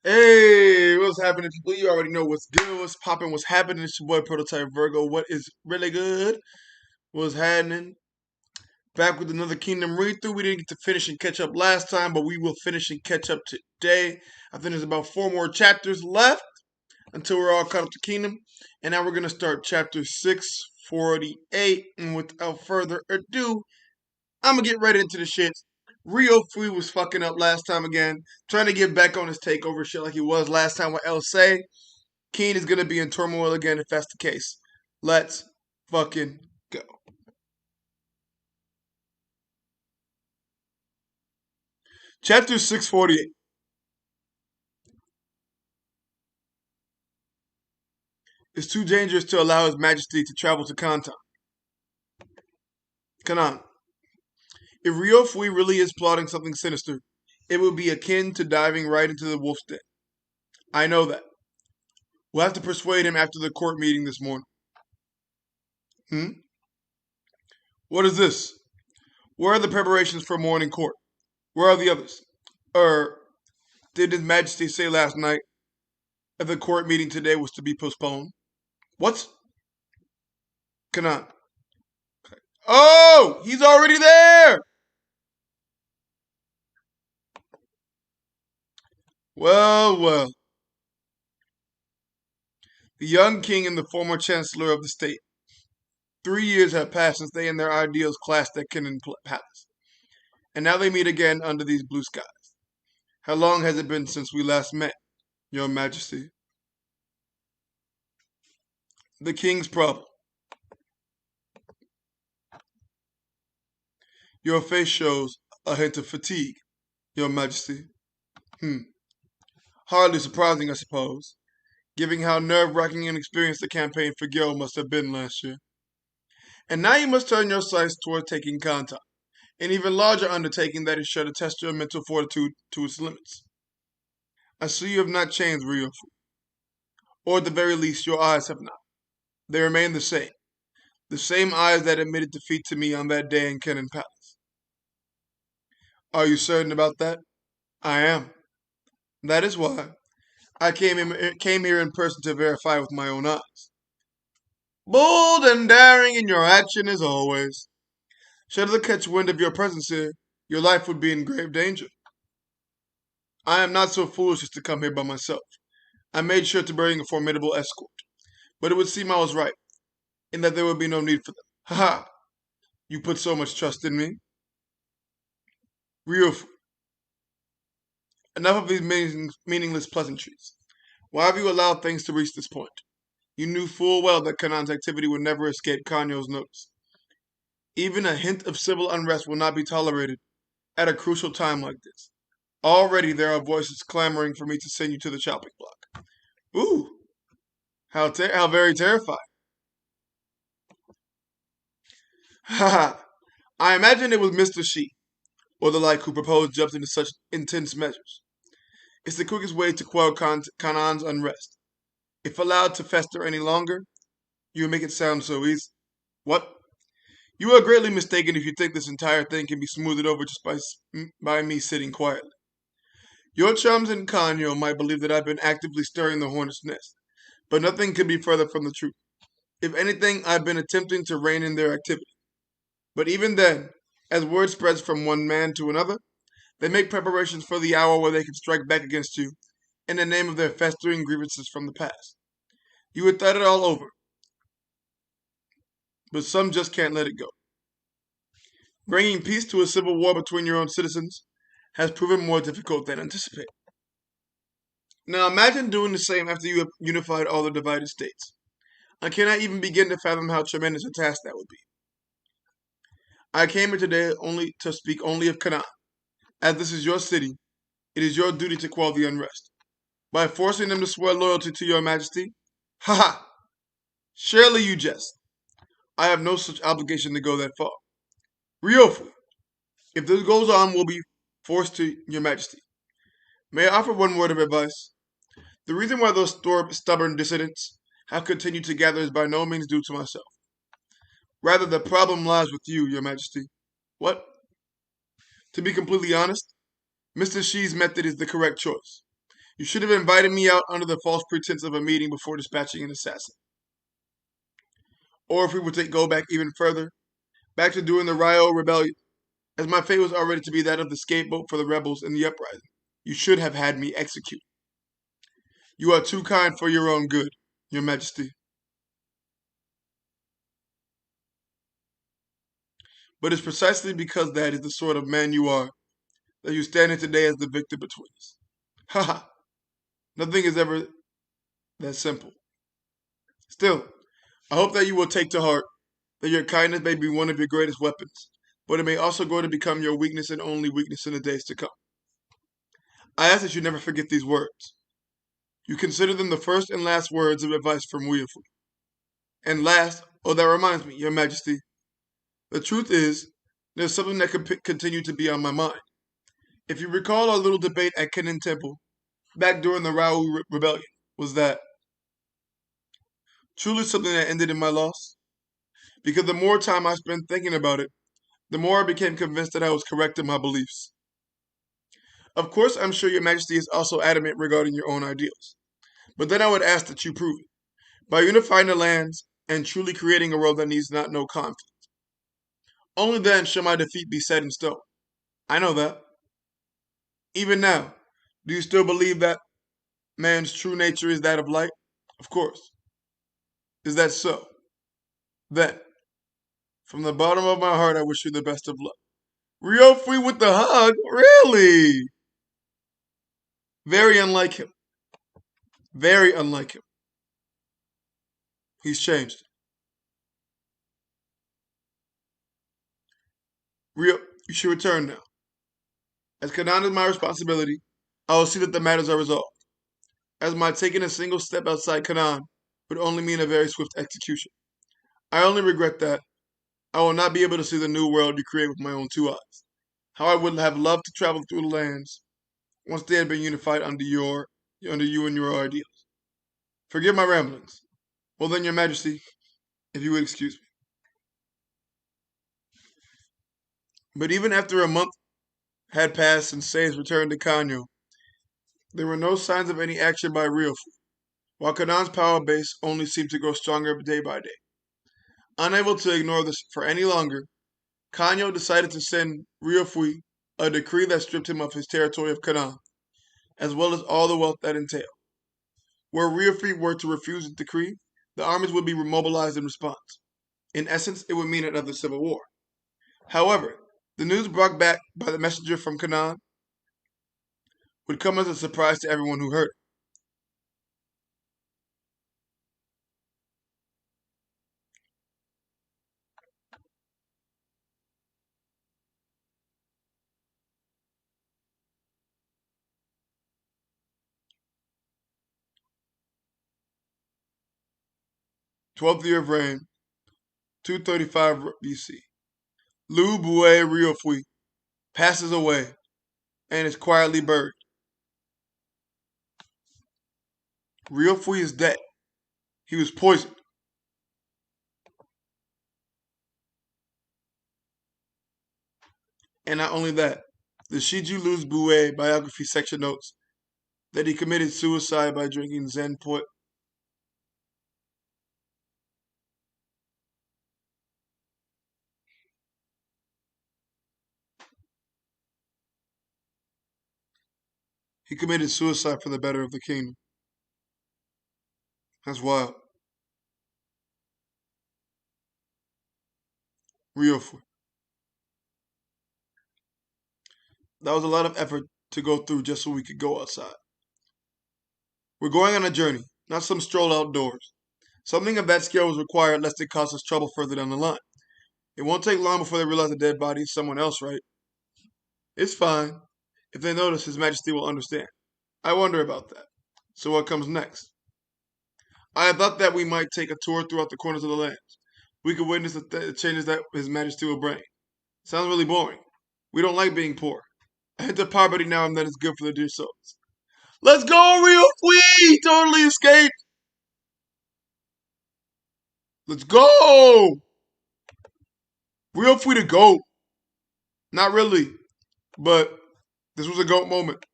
Hey, what's happening, people? You already know what's good, what's popping, what's happening. It's your boy Prototype Virgo. What is really good? What's happening? Back with another Kingdom read through. We didn't get to finish and catch up last time, but we will finish and catch up today. I think there's about 4 more chapters left until we're all caught up to Kingdom. And now we're going to start chapter 648. And without further ado, I'm going to get right into the shit. Ryofui was fucking up last time again, trying to get back on his takeover shit like he was last time with El Say. Keen is going to be in turmoil again if that's the case. Let's fucking go. Chapter 648. It's too dangerous to allow His Majesty to travel to Kantan. Kanan. If Ryofui really is plotting something sinister, it would be akin to diving right into the wolf's den. I know that. We'll have to persuade him after the court meeting this morning. Hmm? What is this? Where are the preparations for morning court? Where are the others? Did His Majesty say last night that the court meeting today was to be postponed? What? Kanan. Oh, he's already there! Well, well. The young king and the former chancellor of the state. 3 years have passed since they and their ideals clashed at Kinnan Palace. And now they meet again under these blue skies. How long has it been since we last met, Your Majesty? The king's problem. Your face shows a hint of fatigue, Your Majesty. Hardly surprising, I suppose, given how nerve-wracking and experienced the campaign for Gil must have been last year. And now you must turn your sights toward taking Kantan, an even larger undertaking that is sure to test your mental fortitude to its limits. I see you have not changed, Ryofui. Or at the very least, your eyes have not. They remain the same. The same eyes that admitted defeat to me on that day in Kennan Palace. Are you certain about that? I am. That is why I came here in person to verify with my own eyes. Bold and daring in your action as always. Should others catch wind of your presence here, your life would be in grave danger. I am not so foolish as to come here by myself. I made sure to bring a formidable escort, but it would seem I was right, in that there would be no need for them. Ha ha! You put so much trust in me. Ryofui, enough of these meaningless pleasantries. Why have you allowed things to reach this point? You knew full well that Kanan's activity would never escape Kanyo's notice. Even a hint of civil unrest will not be tolerated at a crucial time like this. Already there are voices clamoring for me to send you to the chopping block. Ooh, how very terrifying. Ha ha. I imagine it was Mr. Shi, or the like, who proposed jumping into such intense measures. It's the quickest way to quell Kanan's unrest. If allowed to fester any longer, you make it sound so easy. What? You are greatly mistaken if you think this entire thing can be smoothed over just by me sitting quietly. Your chums in Kanyo might believe that I've been actively stirring the hornet's nest, but nothing could be further from the truth. If anything, I've been attempting to rein in their activity. But even then, as word spreads from one man to another, they make preparations for the hour where they can strike back against you in the name of their festering grievances from the past. You would thought it all over, but some just can't let it go. Bringing peace to a civil war between your own citizens has proven more difficult than anticipated. Now imagine doing the same after you have unified all the divided states. I cannot even begin to fathom how tremendous a task that would be. I came here today only to speak only of Canaan. As this is your city, it is your duty to quell the unrest. By forcing them to swear loyalty to your majesty? Ha ha! Surely you jest. I have no such obligation to go that far. Ryofui, if this goes on, we'll be forced to your majesty. May I offer one word of advice? The reason why those stubborn dissidents have continued to gather is by no means due to myself. Rather, the problem lies with you, your majesty. What? To be completely honest, Mr. Shi's method is the correct choice. You should have invited me out under the false pretense of a meeting before dispatching an assassin. Or if we were to go back even further, back to during the Ryo rebellion, as my fate was already to be that of the scapegoat for the rebels in the uprising, you should have had me executed. You are too kind for your own good, Your Majesty. But it's precisely because that is the sort of man you are that you stand here today as the victor between us. Ha ha! Nothing is ever that simple. Still, I hope that you will take to heart that your kindness may be one of your greatest weapons, but it may also grow to become your weakness and only weakness in the days to come. I ask that you never forget these words. You consider them the first and last words of advice from Ryofui. And last, oh, that reminds me, Your Majesty, the truth is, there's something that could continue to be on my mind. If you recall our little debate at Kennen Temple, back during the Rao Rebellion, was that truly something that ended in my loss? Because the more time I spent thinking about it, the more I became convinced that I was correct in my beliefs. Of course, I'm sure Your Majesty is also adamant regarding your own ideals. But then I would ask that you prove it, by unifying the lands and truly creating a world that needs not no conflict. Only then shall my defeat be set in stone. I know that. Even now, do you still believe that man's true nature is that of light? Of course. Is that so? Then, from the bottom of my heart, I wish you the best of luck. Ryofui with the hug? Really? Very unlike him. Very unlike him. He's changed. Ryo, you should return now. As Kanan is my responsibility, I will see that the matters are resolved. As my taking a single step outside Kanan would only mean a very swift execution. I only regret that I will not be able to see the new world you create with my own two eyes. How I would have loved to travel through the lands once they had been unified under you and your ideals. Forgive my ramblings. Well then, Your Majesty, if you would excuse me. But even after a month had passed since Say's return to Kanyo, there were no signs of any action by Ryofui, while Kanan's power base only seemed to grow stronger day by day. Unable to ignore this for any longer, Kanyo decided to send Ryofui a decree that stripped him of his territory of Kanan, as well as all the wealth that entailed. Were Ryofui were to refuse the decree, the armies would be remobilized in response. In essence, it would mean another civil war. However, the news brought back by the messenger from Kanan would come as a surprise to everyone who heard it. 12th year of reign, 235 BC. Lu Bue Ryofui passes away and is quietly buried. Ryofui is dead. He was poisoned. And not only that, the Shiju Lu's Bue biography section notes that he committed suicide by drinking Zen poison. He committed suicide for the better of the kingdom. That's wild. Ryofui. That was a lot of effort to go through just so we could go outside. We're going on a journey, not some stroll outdoors. Something of that scale was required lest it cause us trouble further down the line. It won't take long before they realize the dead body is someone else, right? It's fine. If they notice, His Majesty will understand. I wonder about that. So what comes next? I had thought that we might take a tour throughout the corners of the lands. We could witness the changes that His Majesty will bring. Sounds really boring. We don't like being poor. A hint of poverty now and then is good for the dear souls. Let's go, Ryofui! Totally escaped! Let's go! Ryofui the GOAT. Not really, but this was a GOAT moment.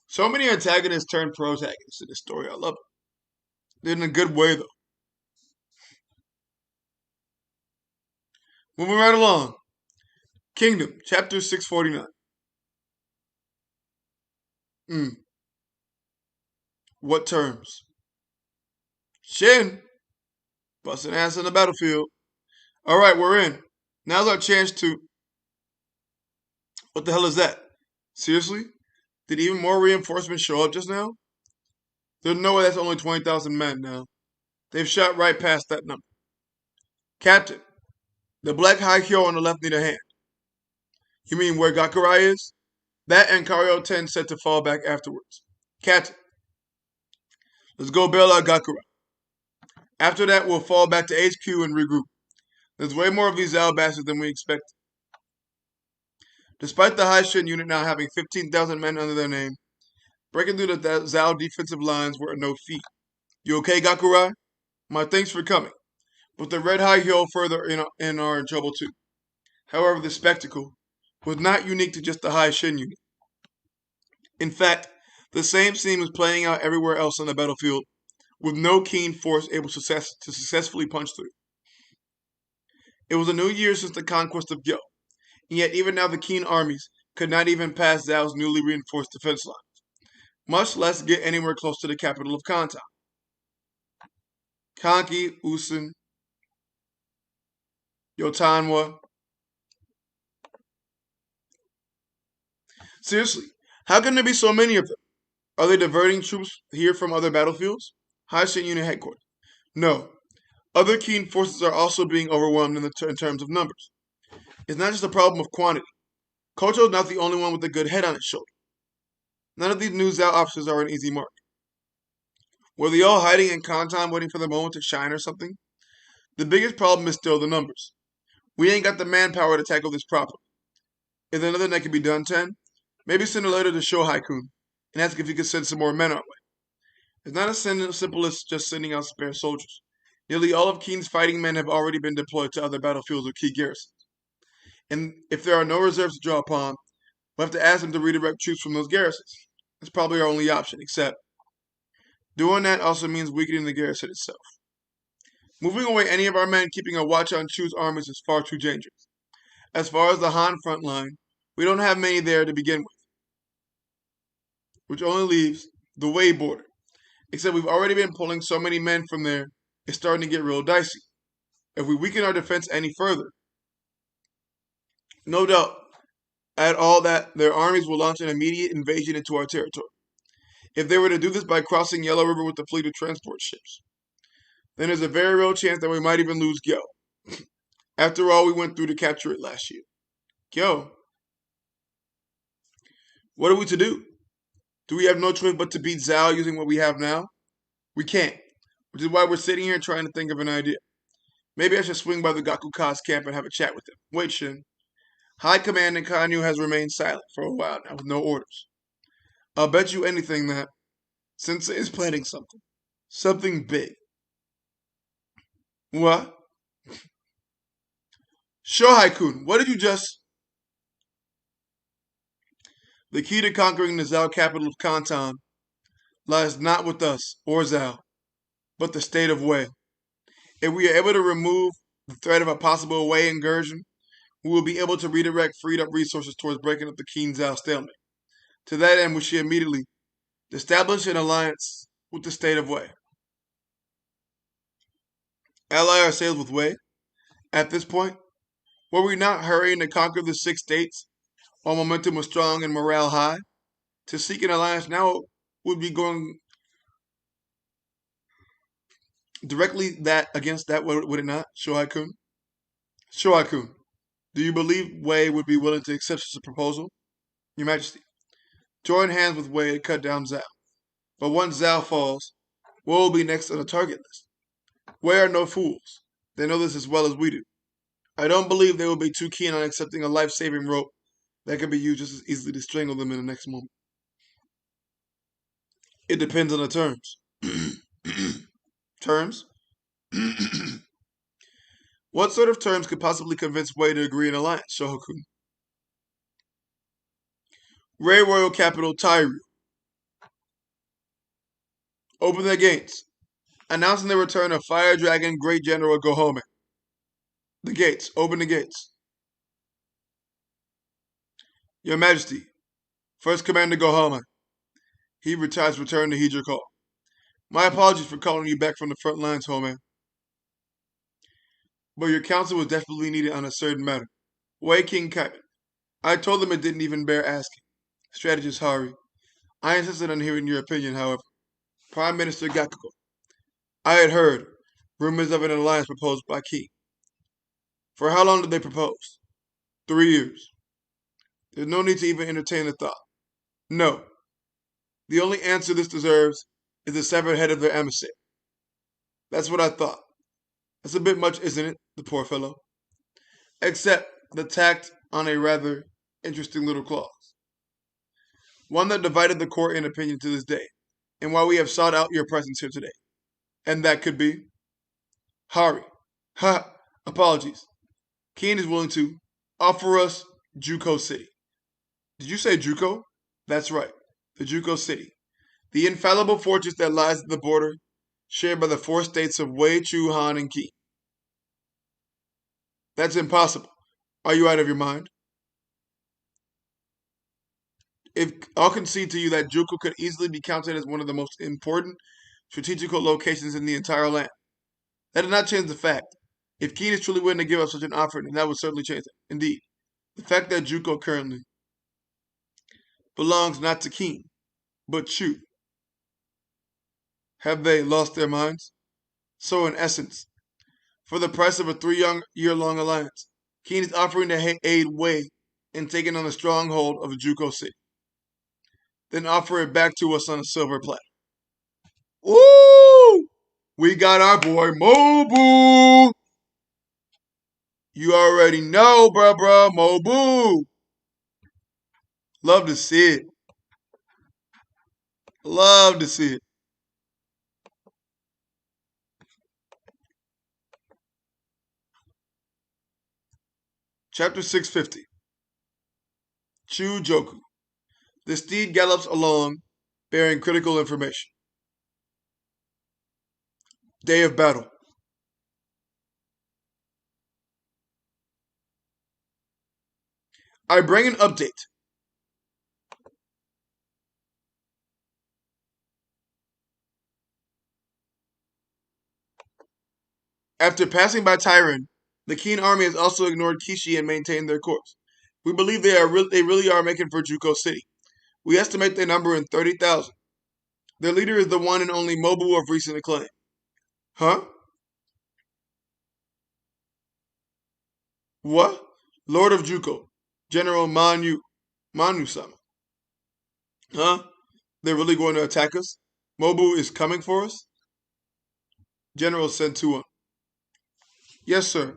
So many antagonists turn protagonists in this story. I love it. In a good way, though. Moving right along. Kingdom, chapter 649. What terms? Shin, busting ass on the battlefield. All right, we're in. Now's our chance to. What the hell is that? Seriously? Did even more reinforcements show up just now? There's no way that's only 20,000 men now. They've shot right past that number. Captain, the black high hill on the left need a hand. You mean where Gakurai is? That and Kario 10 set to fall back afterwards. Captain, let's go bail out Gakurai. After that, we'll fall back to HQ and regroup. There's way more of these Zao bastards than we expected. Despite the High Shin unit now having 15,000 men under their name, breaking through the Zao defensive lines were no feat. You okay, Gakurai? My thanks for coming. But the Red High Hill further in are in trouble too. However, the spectacle was not unique to just the High Shin unit. In fact, the same scene was playing out everywhere else on the battlefield, with no keen force able to successfully punch through. It was a new year since the conquest of Gyo, and yet even now the keen armies could not even pass Zhao's newly reinforced defense lines, much less get anywhere close to the capital of Kantan. Kanki, Usun, Yotanwa. Seriously, how can there be so many of them? Are they diverting troops here from other battlefields? High Shin Unit Headquarters. No. Other keen forces are also being overwhelmed in terms of numbers. It's not just a problem of quantity. Kocho's not the only one with a good head on his shoulder. None of these new Zao officers are an easy mark. Were they all hiding in Kantan waiting for the moment to shine or something? The biggest problem is still the numbers. We ain't got the manpower to tackle this problem. Is there nothing that can be done, Ten? Maybe send a letter to Shohai-kun and ask if he could send some more men our way. It's not as simple as just sending out spare soldiers. Nearly all of Keen's fighting men have already been deployed to other battlefields or key garrisons. And if there are no reserves to draw upon, we'll have to ask them to redirect troops from those garrisons. That's probably our only option, except doing that also means weakening the garrison itself. Moving away any of our men keeping a watch on Chu's armies is far too dangerous. As far as the Han front line, we don't have many there to begin with, which only leaves the Wei border. Except we've already been pulling so many men from there, it's starting to get real dicey. If we weaken our defense any further, no doubt at all that their armies will launch an immediate invasion into our territory. If they were to do this by crossing Yellow River with a fleet of transport ships, then there's a very real chance that we might even lose Gyo. After all we went through to capture it last year. Gyo, what are we to do? Do we have no choice but to beat Zhao using what we have now? We can't, which is why we're sitting here trying to think of an idea. Maybe I should swing by the Gakuka's camp and have a chat with them. Wait, Shin. High Command in Kanyu has remained silent for a while now with no orders. I'll bet you anything that Sensei is planning something. Something big. What? Shohai-kun, what did you just... The key to conquering the Zhao capital of Kantan lies not with us or Zhao, but the state of Wei. If we are able to remove the threat of a possible Wei incursion, we will be able to redirect freed up resources towards breaking up the Keen Zhao stalemate. To that end, we should immediately establish an alliance with the state of Wei. Ally ourselves with Wei? At this point, were we not hurrying to conquer the 6 states while momentum was strong and morale high? To seek an alliance now would be going directly against that, would it not, Shohai-kun? Shohai-kun, do you believe Wei would be willing to accept such a proposal? Your Majesty, join hands with Wei to cut down Zhao. But once Zhao falls, Wei will be next on the target list. Wei are no fools. They know this as well as we do. I don't believe they will be too keen on accepting a life-saving rope that can be used just as easily to strangle them in the next moment. It depends on the terms. Terms? What sort of terms could possibly convince Wei to agree an alliance, Shohoku? Rei Royal Capital, Tairu. Open the gates. Announcing the return of Fire Dragon Great General Gohome. The gates. Open the gates. Your Majesty. First Commander Gohome. He retires. Return to heed your call. My apologies for calling you back from the front lines, Home. But your counsel was definitely needed on a certain matter. Wei King Kaiban. I told them it didn't even bear asking. Strategist Hari. I insisted on hearing your opinion, however. Prime Minister Gakuko. I had heard rumors of an alliance proposed by King. For how long did they propose? 3 years. There's no need to even entertain the thought. No. The only answer this deserves is the severed head of their emissary. That's what I thought. That's a bit much, isn't it, the poor fellow? Except the tact on a rather interesting little clause. One that divided the court in opinion to this day, and why we have sought out your presence here today. And that could be? Hari. Ha! Apologies. Keen is willing to offer us Juko City. Did you say Juko? That's right. The Juko City. The infallible fortress that lies at the border, shared by the 4 states of Wei, Chu, Han, and Qi. That's impossible. Are you out of your mind? I'll concede to you that Juko could easily be counted as one of the most important strategical locations in the entire land. That does not change the fact. If Keen is truly willing to give us such an offer, then that would certainly change it. Indeed, the fact that Juko currently belongs not to Keen, but Chu. Have they lost their minds? So in essence, for the price of a 3-year-long alliance, Keen is offering to aid Wei in taking on the stronghold of the Juko City. Then offer it back to us on a silver platter. Ooh! We got our boy Mobu! You already know, bruh, Mobu! Love to see it. Love to see it. Chapter 650. Chu Joku. The steed gallops along, bearing critical information. Day of battle. I bring an update. After passing by Tyron, the Keen army has also ignored Kishi and maintained their course. We believe they really are making for Juko City. We estimate their number in 30,000. Their leader is the one and only Mobu of recent acclaim. Huh? What? Lord of Juko, General Manu-sama. Huh? They're really going to attack us? Mobu is coming for us? General Sentua. Yes, sir.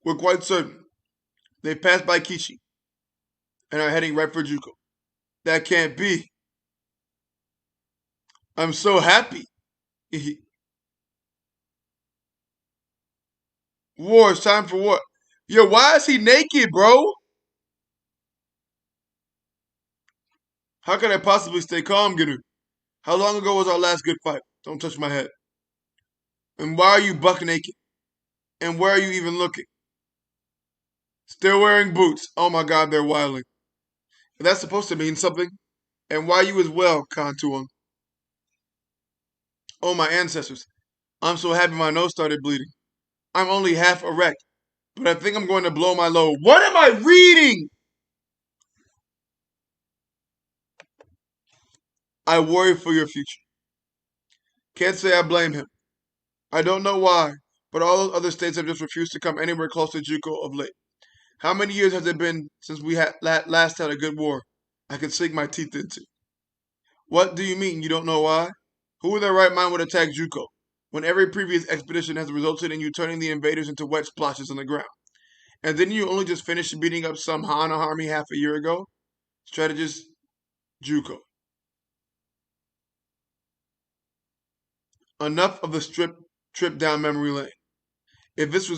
We're quite certain. They passed by Kishi and are heading right for Juko. That can't be. I'm so happy. War, it's time for what? Yo, why is he naked, bro? How can I possibly stay calm, Ginu? How long ago was our last good fight? Don't touch my head. And why are you buck naked? And where are you even looking? Still wearing boots. Oh my god, they're wilding. That's supposed to mean something. And why you as well, Kantuan? Oh, my ancestors. I'm so happy my nose started bleeding. I'm only half erect, but I think I'm going to blow my load. What am I reading? I worry for your future. Can't say I blame him. I don't know why, but all those other states have just refused to come anywhere close to Juko of late. How many years has it been since we last had a good war I could sink my teeth into? What do you mean you don't know why? Who in their right mind would attack Juko, when every previous expedition has resulted in you turning the invaders into wet splotches on the ground? And didn't you only just finish beating up some Hana army half a year ago? Strategist Juko. Enough of the trip down memory lane. If this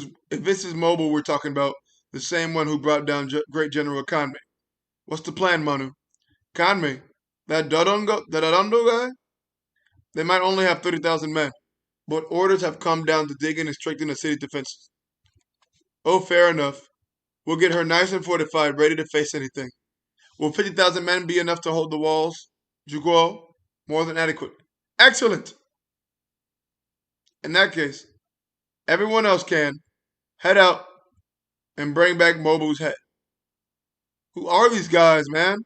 is Mobile we're talking about, the same one who brought down Great General Kanmei. What's the plan, Manu? Kanmei? That Dadondo guy? They might only have 30,000 men, but orders have come down to dig in and strengthen the city's defenses. Oh, fair enough. We'll get her nice and fortified, ready to face anything. Will 50,000 men be enough to hold the walls? Juguo, more than adequate. Excellent! In that case, everyone else can head out and bring back Mobu's head. Who are these guys, man?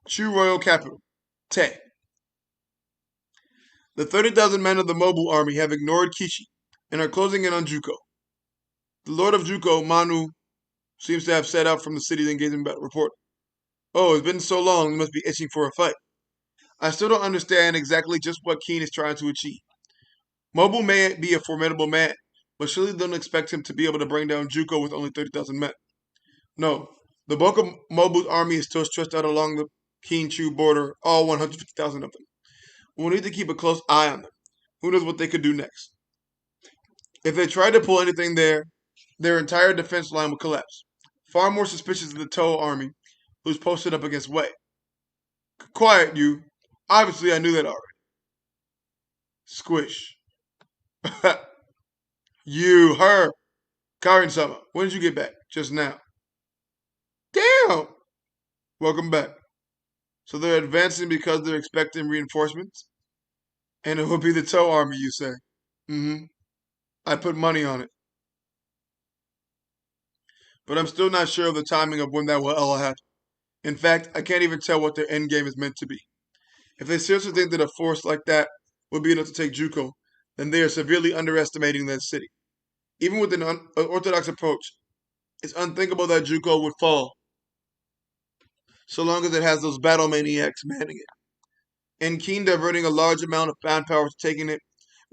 Chu Royal Capital, Te. The 30,000 men of the Mobu army have ignored Kishi and are closing in on Juko. The Lord of Juko, Manu, seems to have set out from the city's engagement battle report. Oh, it's been so long, we must be itching for a fight. I still don't understand exactly just what Keen is trying to achieve. Mobu may be a formidable man, but surely they don't expect him to be able to bring down Juko with only 30,000 men. No, the bulk of Mobu's army is still stretched out along the Keen-Chu border, all 150,000 of them. We'll need to keep a close eye on them. Who knows what they could do next? If they try to pull anything there, their entire defense line will collapse. Far more suspicious of the Toho army, who's posted up against Wei. Quiet, you. Obviously, I knew that already. Squish. You, her. Karin-sama, when did you get back? Just now. Damn! Welcome back. So they're advancing because they're expecting reinforcements? And it will be the Toho army, you say? Mm-hmm. I put money on it. But I'm still not sure of the timing of when that will all happen. In fact, I can't even tell what their end game is meant to be. If they seriously think that a force like that will be enough to take Juko, then they are severely underestimating that city. Even with an unorthodox approach, it's unthinkable that Juko would fall, so long as it has those battle maniacs manning it. And Keen diverting a large amount of manpower to taking it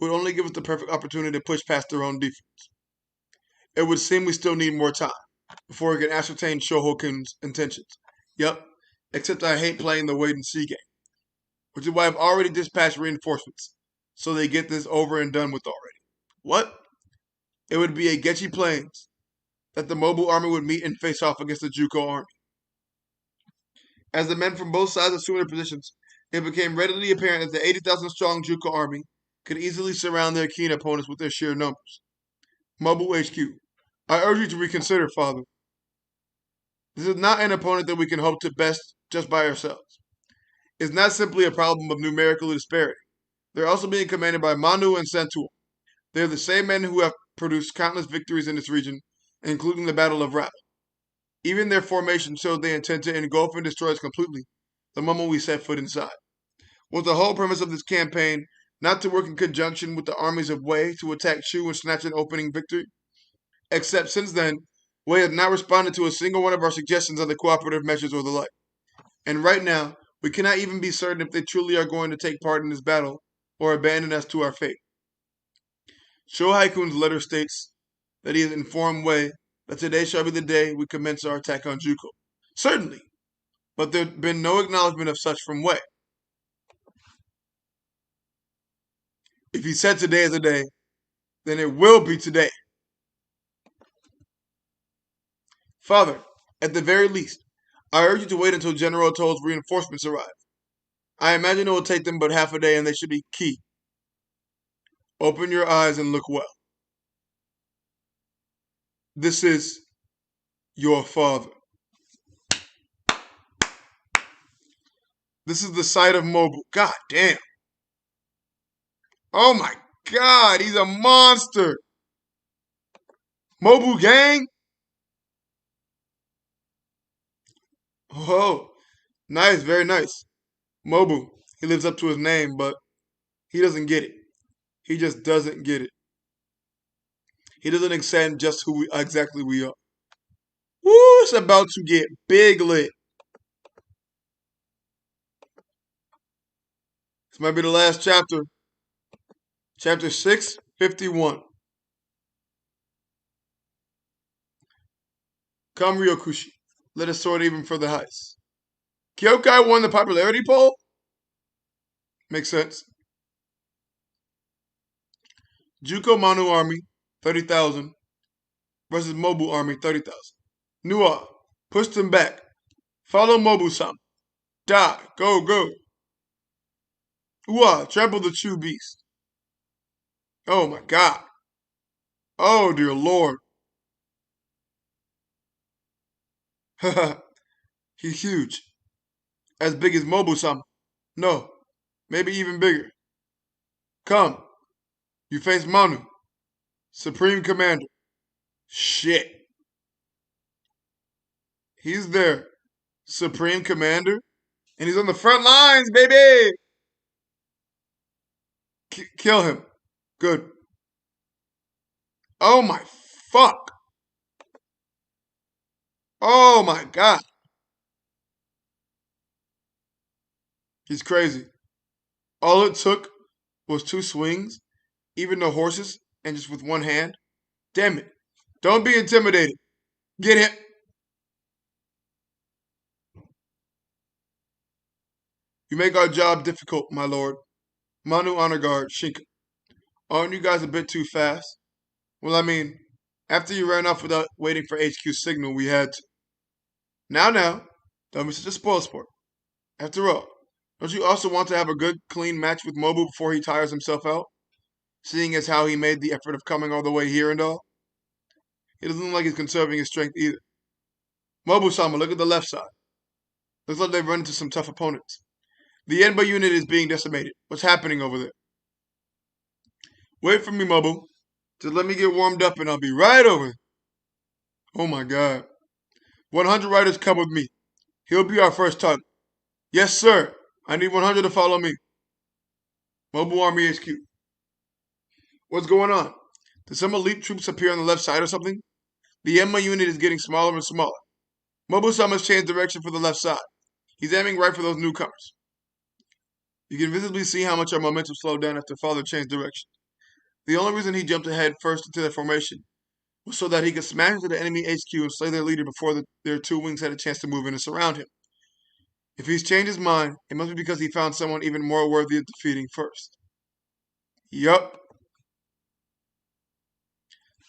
would only give us the perfect opportunity to push past their own defense. It would seem we still need more time before we can ascertain Shohokun's intentions. Yep, except I hate playing the wait-and-see game, which is why I've already dispatched reinforcements, so they get this over and done with already. What? It would be a Getchi Plains that the Mobu army would meet and face off against the Juko army. As the men from both sides assumed their positions, it became readily apparent that the 80,000-strong Juko army could easily surround their keen opponents with their sheer numbers. Mobu HQ, I urge you to reconsider, Father. This is not an opponent that we can hope to best just by ourselves. It's not simply a problem of numerical disparity. They're also being commanded by Manu and Santul. They are the same men who have produced countless victories in this region, including the Battle of Rao. Even their formation showed they intend to engulf and destroy us completely the moment we set foot inside. Was the whole premise of this campaign not to work in conjunction with the armies of Wei to attack Chu and snatch an opening victory? Except since then, Wei has not responded to a single one of our suggestions on the cooperative measures or the like. And right now, we cannot even be certain if they truly are going to take part in this battle or abandon us to our fate. Shohai-kun's letter states that he has informed Wei that today shall be the day we commence our attack on Juko. Certainly, but there has been no acknowledgement of such from Wei. If he said today is the day, then it will be today. Father, at the very least, I urge you to wait until General Toll's reinforcements arrive. I imagine it will take them but half a day and they should be key. Open your eyes and look well. This is your father. This is the site of Mobu. God damn. Oh my God, he's a monster. Mobu gang? Oh, nice, very nice. Mobu, he lives up to his name, but he doesn't get it. He just doesn't get it. He doesn't understand just who exactly we are. Woo, it's about to get big lit. This might be the last chapter. Chapter 651. Come, Ryokushi. Let us sort even for the heist. Kyokai won the popularity poll? Makes sense. Juko Manu Army, 30,000, versus Mobu Army, 30,000. Nua, push them back. Follow Mobu-sama. Die, go, go. Hua, trample the Chu beast. Oh my god. Oh dear lord. Haha, he's huge. As big as Mobu-sama. No, maybe even bigger. Come, you face Manu, Supreme Commander. Shit. He's their Supreme Commander? And he's on the front lines, baby! Kill him. Good. Oh my fuck. Oh my god. He's crazy. All it took was 2 swings, even the horses, and just with one hand. Damn it. Don't be intimidated. Get him. You make our job difficult, my lord. Manu Honor Guard, Shinka. Aren't you guys a bit too fast? Well, I mean, after you ran off without waiting for HQ's signal, we had to. Now, don't be such a spoilsport. After all, don't you also want to have a good, clean match with Mobu before he tires himself out? Seeing as how he made the effort of coming all the way here and all? He doesn't look like he's conserving his strength either. Mobu-sama, look at the left side. Looks like they've run into some tough opponents. The Enba unit is being decimated. What's happening over there? Wait for me, Mobu. Just let me get warmed up and I'll be right over there. Oh my god. 100 riders come with me. He'll be our first target. Yes, sir. I need 100 to follow me. Mobile Army HQ. What's going on? Did some elite troops appear on the left side or something? The Enma unit is getting smaller and smaller. Mobu-sama's changed direction for the left side. He's aiming right for those newcomers. You can visibly see how much our momentum slowed down after Father changed direction. The only reason he jumped ahead first into their formation was so that he could smash into the enemy HQ and slay their leader before their 2 wings had a chance to move in and surround him. If he's changed his mind, it must be because he found someone even more worthy of defeating first. Yup.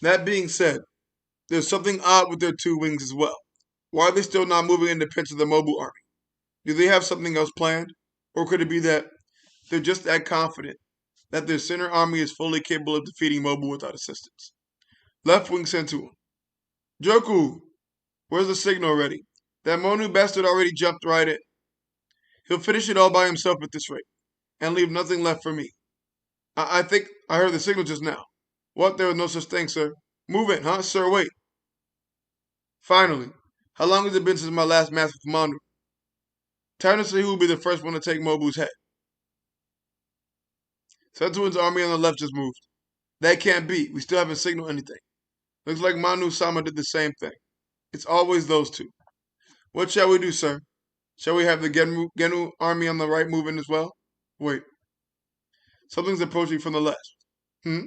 That being said, there's something odd with their 2 wings as well. Why are they still not moving in defense of the Mobu army? Do they have something else planned? Or could it be that they're just that confident that their center army is fully capable of defeating Mobu without assistance? Left wing sent to him. Joku, where's the signal already? That Monu bastard already jumped right in. He'll finish it all by himself at this rate, and leave nothing left for me. I think I heard the signal just now. What? There was no such thing, sir. Move it, huh? Sir, wait. Finally. How long has it been since my last match with Manu? Time to see who will be the first one to take Mobu's head. Sentuin's army on the left just moved. That can't be. We still haven't signaled anything. Looks like Manu-sama did the same thing. It's always those two. What shall we do, sir? Shall we have the Genu army on the right move in as well? Wait. Something's approaching from the left. Hmm?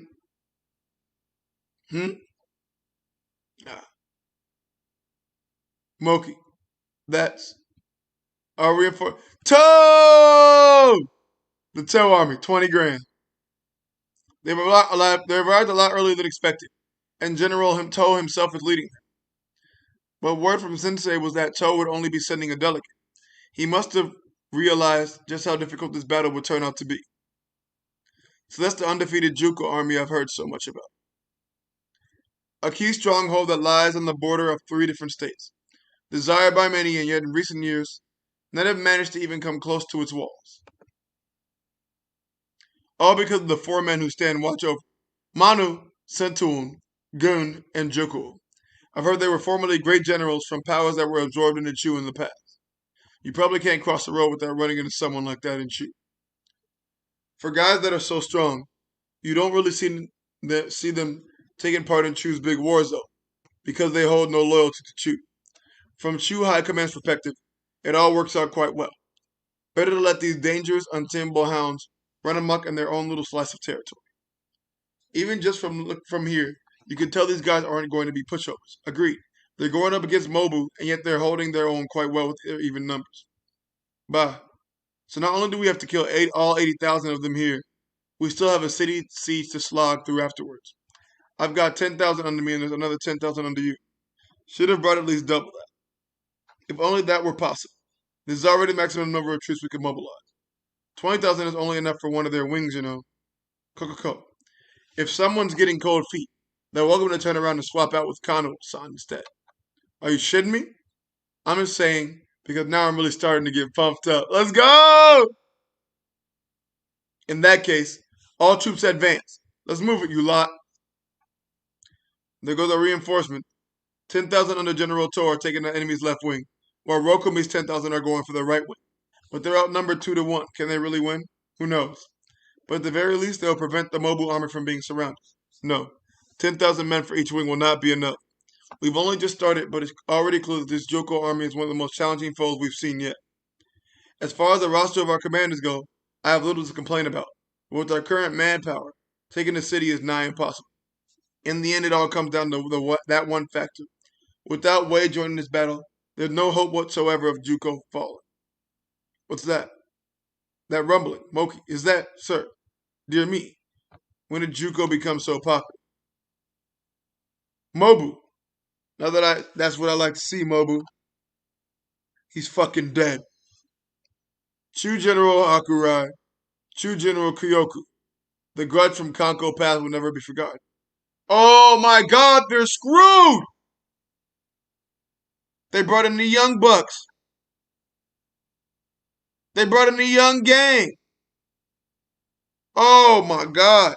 Ah. Moki. That's our reinforcement. Toe! The Toe army, 20 grand. They arrived a lot earlier than expected, and General Toe himself is leading them. But word from Sensei was that Toe would only be sending a delegate. He must have realized just how difficult this battle would turn out to be. So that's the undefeated Juko army I've heard so much about. A key stronghold that lies on the border of 3 different states. Desired by many, and yet in recent years, none have managed to even come close to its walls. All because of the 4 men who stand watch over Manu, Sentun, Gun, and Juko. I've heard they were formerly great generals from powers that were absorbed into Chu in the past. You probably can't cross the road without running into someone like that in Chu. For guys that are so strong, you don't really see them taking part in Chu's big wars though, because they hold no loyalty to Chu. From Chu High Command's perspective, it all works out quite well. Better to let these dangerous, untamable hounds run amok in their own little slice of territory. Even just from here, you can tell these guys aren't going to be pushovers. Agreed. They're going up against Mobu, and yet they're holding their own quite well with their even numbers. Bah. So not only do we have to kill all 80,000 of them here, we still have a city siege to slog through afterwards. I've got 10,000 under me, and there's another 10,000 under you. Should have brought at least double that. If only that were possible. This is already the maximum number of troops we can mobilize. 20,000 is only enough for one of their wings, you know. Coco. If someone's getting cold feet, they're welcome to turn around and swap out with Kano-san instead. Are you shitting me? I'm just saying, because now I'm really starting to get pumped up. Let's go! In that case, all troops advance. Let's move it, you lot. There goes our reinforcement. 10,000 under General Tor taking the enemy's left wing, while Rokomi's 10,000 are going for the right wing. But they're outnumbered 2-1. Can they really win? Who knows? But at the very least, they'll prevent the mobile army from being surrounded. No, 10,000 men for each wing will not be enough. We've only just started, but it's already clear that this Joko army is one of the most challenging foes we've seen yet. As far as the roster of our commanders go, I have little to complain about. But with our current manpower, taking the city is nigh impossible. In the end, it all comes down to that one factor. Without Wei joining this battle, there's no hope whatsoever of Juko falling. What's that? That rumbling, Moki, is that, sir? Dear me, when did Juko become so popular? Mobu. That's what I like to see, Mobu. He's fucking dead. Chu General Hakurai, Chu General Kyoku. The grudge from Kanko Pass will never be forgotten. Oh my god, they're screwed! They brought in the Young Bucks. They brought in the Young Gang. Oh my god.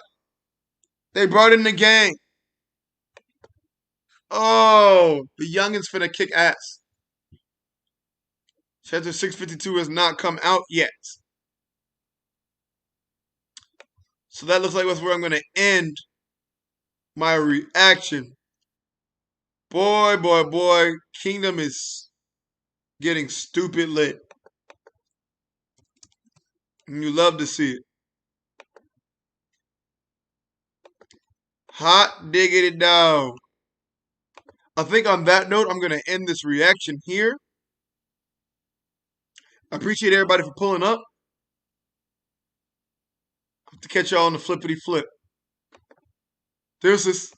They brought in the gang. Oh, the youngins finna kick ass. Chapter 652 has not come out yet. So that looks like that's where I'm going to end my reaction. Boy, Kingdom is getting stupid lit. And you love to see it. Hot diggity dog. I think on that note, I'm going to end this reaction here. I appreciate everybody for pulling up. Hope to catch y'all on the flippity flip. Deuces.